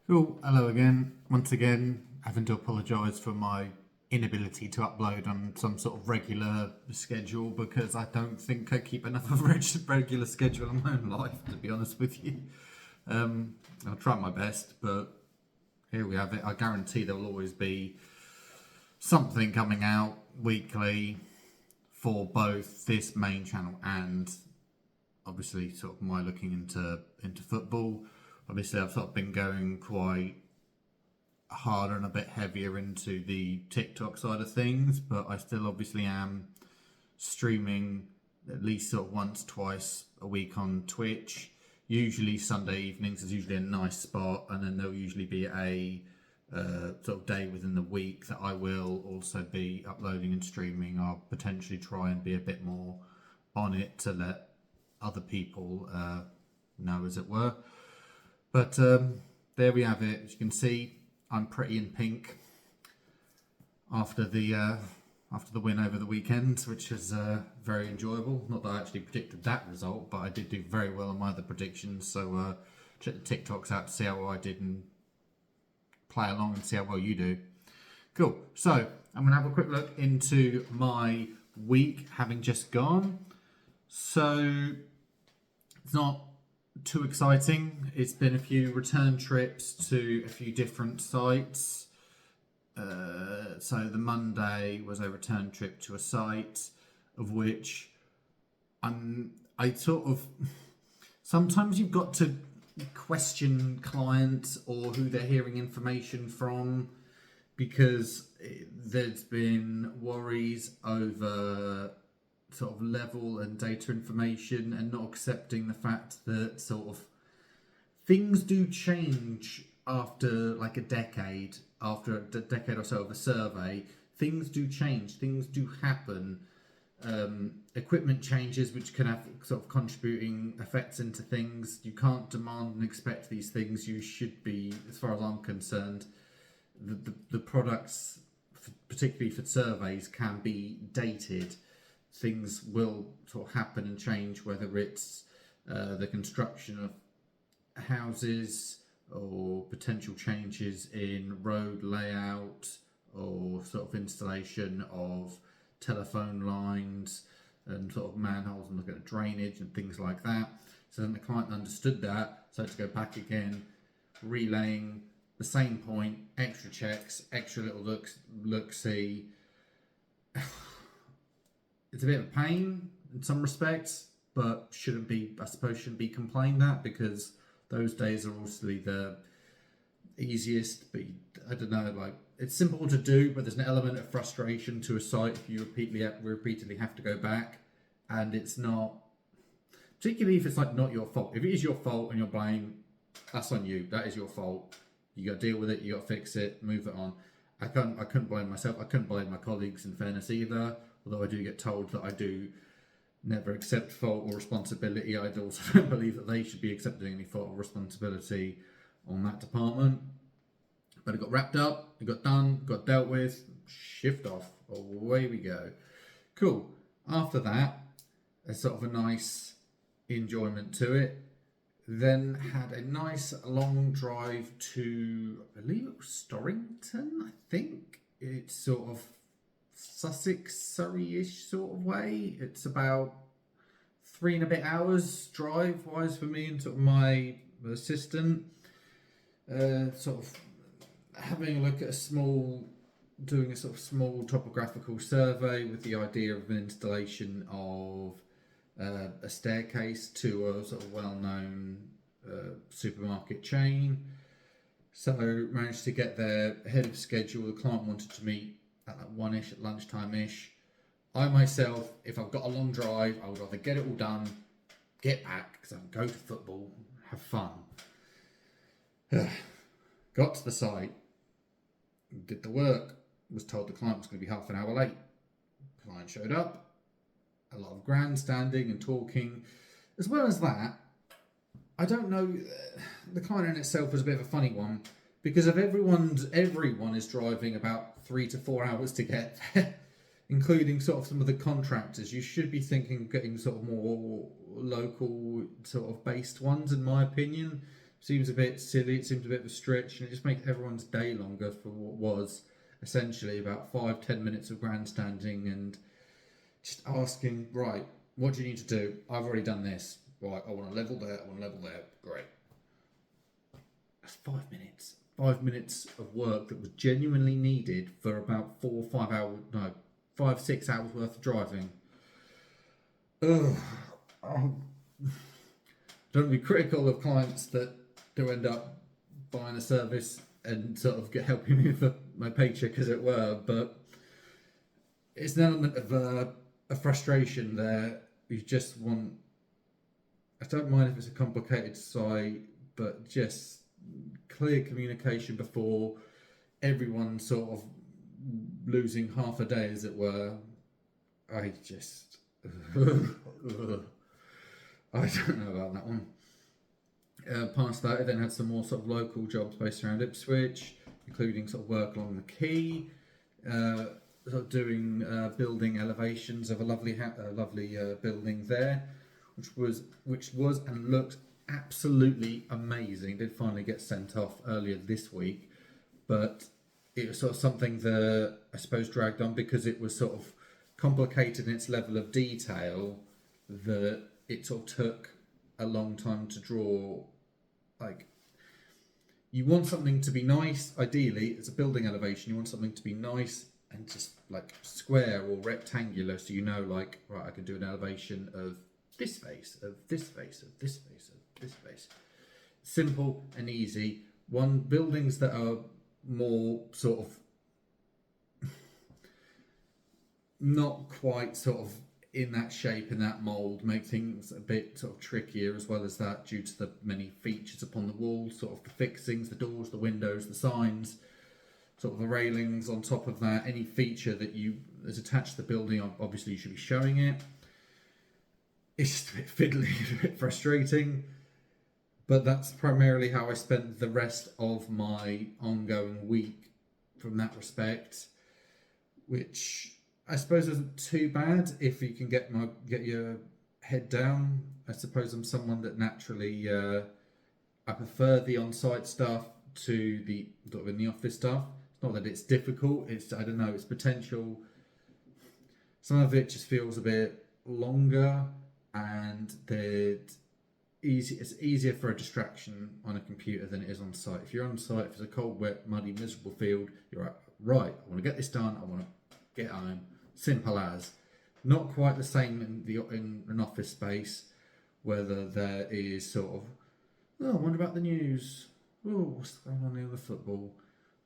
Cool. Hello again. Once again, having to apologise for my inability to upload on some sort of regular schedule because I don't think I keep enough of a regular schedule in my own life, to be honest with you. I'll try my best, but here we have it. I guarantee there will always be something coming out weekly for both this main channel and obviously sort of my looking into football. Obviously, I've sort of been going quite hard and a bit heavier into the TikTok side of things, but I still obviously am streaming at least sort of once, twice a week on Twitch. Usually Sunday evenings is usually a nice spot, and then there'll usually be a sort of day within the week that I will also be uploading and streaming. I'll potentially try and be a bit more on it to let other people know, as it were. But there we have it. As you can see, I'm pretty in pink after the win over the weekend, which is very enjoyable. Not that I actually predicted that result, but I did do very well on my other predictions. So check the TikToks out to see how well I did and play along and see how well you do. Cool. So I'm going to have a quick look into my week having just gone. So it's not too exciting. It's been a few return trips to a few different sites. So the Monday was a return trip to a site of which I sort of sometimes you've got to question clients or who they're hearing information from, because there's been worries over sort of level and data information and not accepting the fact that sort of things do change after like after a decade or so of a survey. Things do change, things do happen. Equipment changes which can have sort of contributing effects into things. You can't demand and expect these things. You should be, as far as I'm concerned, the products, particularly for surveys, can be dated. Things will sort of happen and change, whether it's the construction of houses or potential changes in road layout or sort of installation of telephone lines and sort of manholes and look at drainage and things like that. So then the client understood that, so to go back again, relaying the same point, extra checks, extra little look-see. It's a bit of a pain in some respects, but shouldn't be complained at, because those days are obviously the easiest. But I don't know, like, it's simple to do, but there's an element of frustration to a site if you repeatedly have to go back, and it's not, particularly if it's like not your fault. If it is your fault and you're blame, that's on you. That is your fault. You got to deal with it. You got to fix it. Move it on. I couldn't blame myself. I couldn't blame my colleagues, in fairness, either. Although I do get told that I do never accept fault or responsibility, I also don't believe that they should be accepting any fault or responsibility on that department. But it got wrapped up, it got done, got dealt with, shift off, away we go. Cool. After that, a sort of a nice enjoyment to it. Then had a nice long drive to, I believe it was Storrington, I think. It's sort of Sussex, Surrey-ish sort of way. It's about 3 and a bit hours drive-wise for me and sort of my assistant. Sort of having a look at doing a sort of small topographical survey with the idea of an installation of a staircase to a sort of well-known supermarket chain. So managed to get there ahead of schedule. The client wanted to meet at like 1ish, at lunchtime-ish. I myself, if I've got a long drive, I would rather get it all done, get back, because I can go to football, have fun. Got to the site, did the work, was told the client was going to be half an hour late. Client showed up, a lot of grandstanding and talking. As well as that, I don't know, the client in itself was a bit of a funny one, because if everyone is driving about 3 to 4 hours to get there, including sort of some of the contractors. You should be thinking of getting sort of more local sort of based ones, in my opinion, seems a bit silly. It seems a bit of a stretch, and it just makes everyone's day longer for what was essentially about 5-10 minutes of grandstanding and just asking, right, what do you need to do? I've already done this. Right, I want to level there. I want to level there. Great. That's 5 minutes. 5 minutes of work that was genuinely needed for about 4 or 5 hours. No, 5-6 hours worth of driving. Ugh. Don't be critical of clients that do end up buying a service and sort of helping me with my paycheck, as it were, but it's an element of a frustration there. You just want. I don't mind if it's a complicated site, but just clear communication before everyone sort of losing half a day, as it were. I just. I don't know about that one. Past that, I then had some more sort of local jobs based around Ipswich, including sort of work along the quay, sort of doing building elevations of a lovely building there, which was and looked absolutely amazing. Did finally get sent off earlier this week, but it was sort of something that I suppose dragged on because it was sort of complicated in its level of detail, that it sort of took a long time to draw. Like, you want something to be nice, ideally it's a building elevation, you want something to be nice and just like square or rectangular, so you know, like, right, I can do an elevation of this face, of this face, of this face, of this face. Simple and easy. Buildings that are more sort of not quite sort of in that shape, in that mould, make things a bit sort of trickier, as well as that due to the many features upon the wall, sort of the fixings, the doors, the windows, the signs, sort of the railings on top of that. Any feature that is attached to the building, obviously you should be showing it. It's just a bit fiddly, a bit frustrating, but that's primarily how I spent the rest of my ongoing week from that respect, which I suppose isn't too bad if you can get your head down. I suppose I'm someone that naturally I prefer the on-site stuff to the sort of in the office stuff. It's not that it's difficult. It's, I don't know, it's potential. Some of it just feels a bit longer, and it's easier for a distraction on a computer than it is on site. If you're on site, if it's a cold, wet, muddy, miserable field, you're like, right, I want to get this done. I want to get home. Simple as. Not quite the same in an office space, whether there is sort of, oh, I wonder about the news. Oh, what's going on in the football?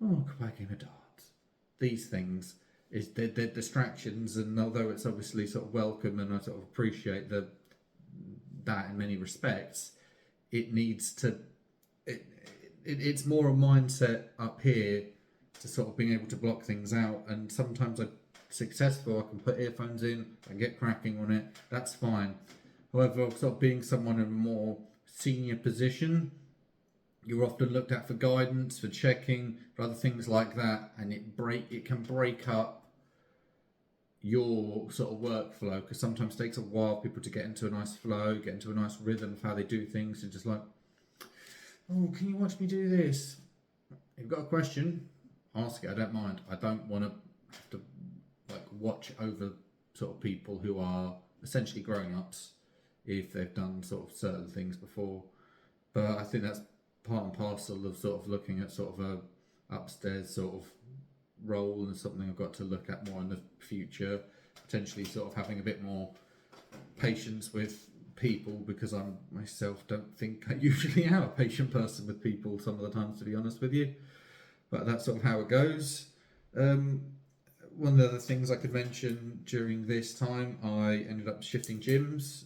Oh, could play a game of darts. These things they're distractions, and although it's obviously sort of welcome, and I sort of appreciate that in many respects, it needs to. It's more a mindset up here to sort of being able to block things out, and sometimes successful, I can put earphones in and get cracking on it, that's fine. However, sort of being someone in a more senior position, you're often looked at for guidance, for checking, for other things like that, and it can break up your sort of workflow, because sometimes it takes a while for people to get into a nice flow, get into a nice rhythm of how they do things, and just like, oh, can you watch me do this? If you've got a question, ask it. I don't mind. I don't want to have to like watch over sort of people who are essentially grown-ups if they've done sort of certain things before. But I think that's part and parcel of sort of looking at sort of a upstairs sort of role, and something I've got to look at more in the future, potentially sort of having a bit more patience with people, because I myself don't think I usually am a patient person with people some of the times, to be honest with you, but that's sort of how it goes. One of the other things I could mention during this time, I ended up shifting gyms,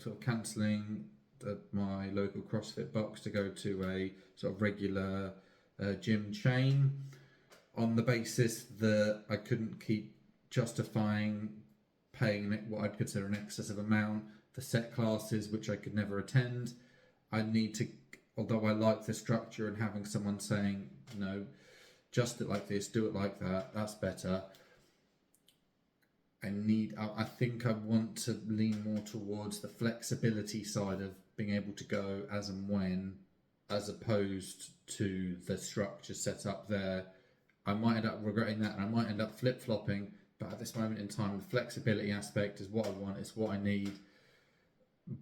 sort of cancelling my local CrossFit box to go to a sort of regular gym chain, on the basis that I couldn't keep justifying paying what I'd consider an excessive amount for set classes which I could never attend. I need to, although I like the structure and having someone saying, no, just it like this, do it like that, that's better. I think I want to lean more towards the flexibility side of being able to go as and when as opposed to the structure set up there. I might end up regretting that, and I might end up flip flopping. But at this moment in time, the flexibility aspect is what I want. It's what I need.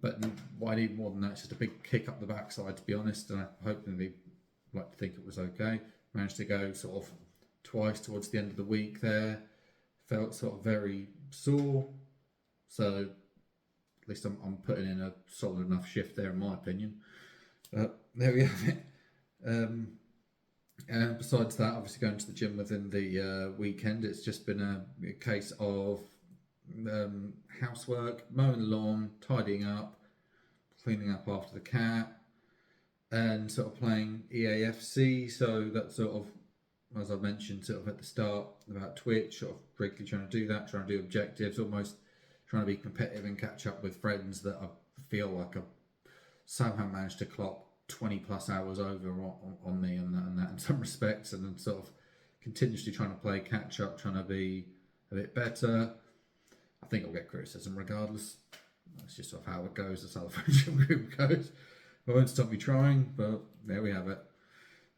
But what I need more than that is just a big kick up the backside, to be honest. And I hopefully like to think it was okay. Managed to go sort of twice towards the end of the week there. Felt sort of very sore. So at least I'm putting in a solid enough shift there, in my opinion. But there we have it. And besides that, obviously going to the gym within the weekend, it's just been a case of housework, mowing the lawn, tidying up, cleaning up after the cat, and sort of playing EAFC. So that sort of, as I mentioned sort of at the start about Twitch, sort of regularly trying to do that, trying to do objectives, almost trying to be competitive and catch up with friends that I feel like I've somehow managed to clock 20 plus hours over on me and that in some respects, and then sort of continuously trying to play catch up, trying to be a bit better. I think I'll get criticism regardless. That's just sort of how it goes. That's how the friendship group goes. I won't stop me trying, but there we have it.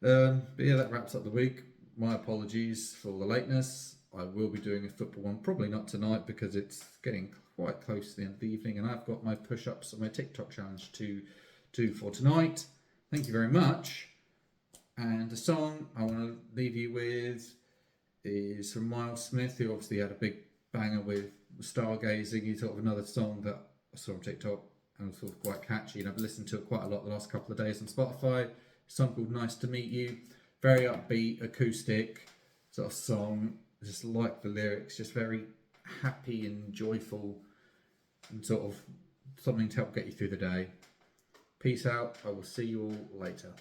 But yeah, that wraps up the week. My apologies for the lateness. I will be doing a football one, probably not tonight because it's getting quite close to the end of the evening, and I've got my push-ups and my TikTok challenge to do for tonight. Thank you very much. And the song I want to leave you with is from Miles Smith, who obviously had a big banger with Stargazing. He's sort of another song that I saw on TikTok and was sort of quite catchy, and I've listened to it quite a lot the last couple of days on Spotify. A song called Nice to Meet You. Very upbeat, acoustic sort of song. Just like the lyrics, just very happy and joyful, and sort of something to help get you through the day. Peace out. I will see you all later.